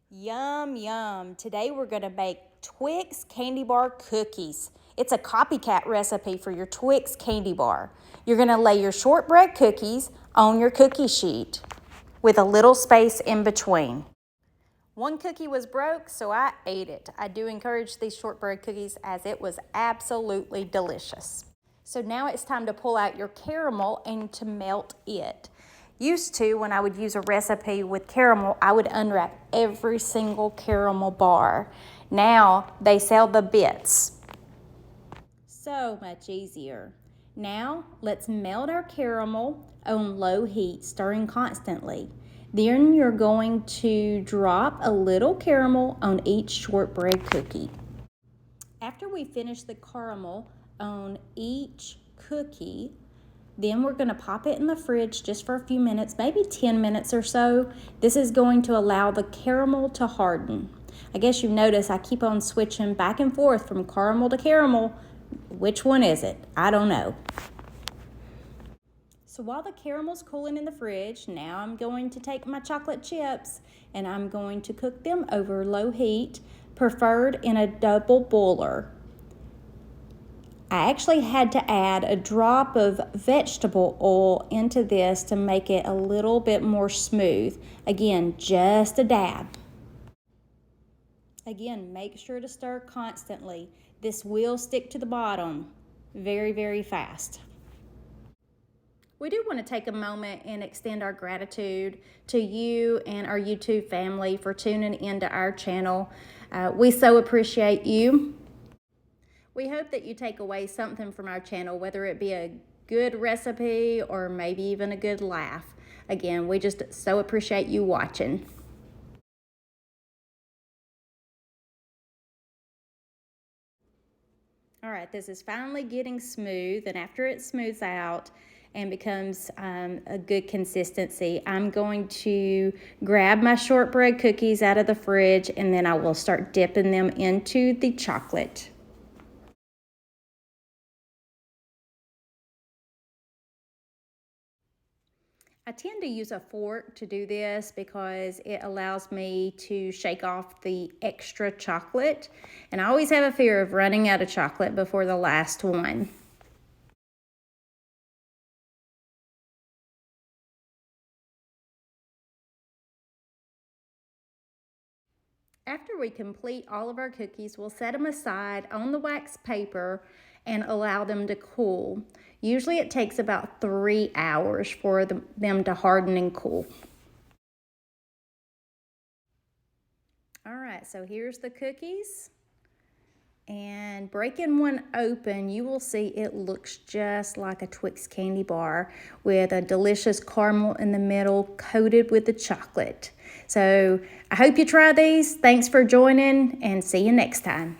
Yum, yum. Today we're going to make Twix candy bar cookies. It's a copycat recipe for your Twix candy bar. You're going to lay your shortbread cookies on your cookie sheet with a little space in between. One cookie was broke, so I ate it. I do encourage these shortbread cookies as it was absolutely delicious. So now it's time to pull out your caramel and to melt it. Used to, when I would use a recipe with caramel, I would unwrap every single caramel bar. Now they sell the bits. So much easier. Now let's melt our caramel on low heat, stirring constantly. Then you're going to drop a little caramel on each shortbread cookie. After we finish the caramel on each cookie, then we're going to pop it in the fridge just for a few minutes, maybe 10 minutes or so. This is going to allow the caramel to harden. I guess you've noticed I keep on switching back and forth from caramel to caramel. Which one is it? I don't know. So while the caramel's cooling in the fridge, now I'm going to take my chocolate chips and I'm going to cook them over low heat, preferred in a double boiler. I actually had to add a drop of vegetable oil into this to make it a little bit more smooth. Again, just a dab. Again, make sure to stir constantly. This will stick to the bottom very, very fast. We do want to take a moment and extend our gratitude to you and our YouTube family for tuning into our channel. We so appreciate you. We hope that you take away something from our channel, whether it be a good recipe or maybe even a good laugh. Again, we just so appreciate you watching. All right, this is finally getting smooth, and after it smooths out and becomes a good consistency, I'm going to grab my shortbread cookies out of the fridge and then I will start dipping them into the chocolate. I tend to use a fork to do this because it allows me to shake off the extra chocolate, and I always have a fear of running out of chocolate before the last one. After we complete all of our cookies, we'll set them aside on the wax paper and allow them to cool. Usually it takes about 3 hours for them to harden and cool. All right, so here's the cookies. And breaking one open, you will see it looks just like a Twix candy bar with a delicious caramel in the middle coated with the chocolate. So I hope you try these. Thanks for joining and see you next time.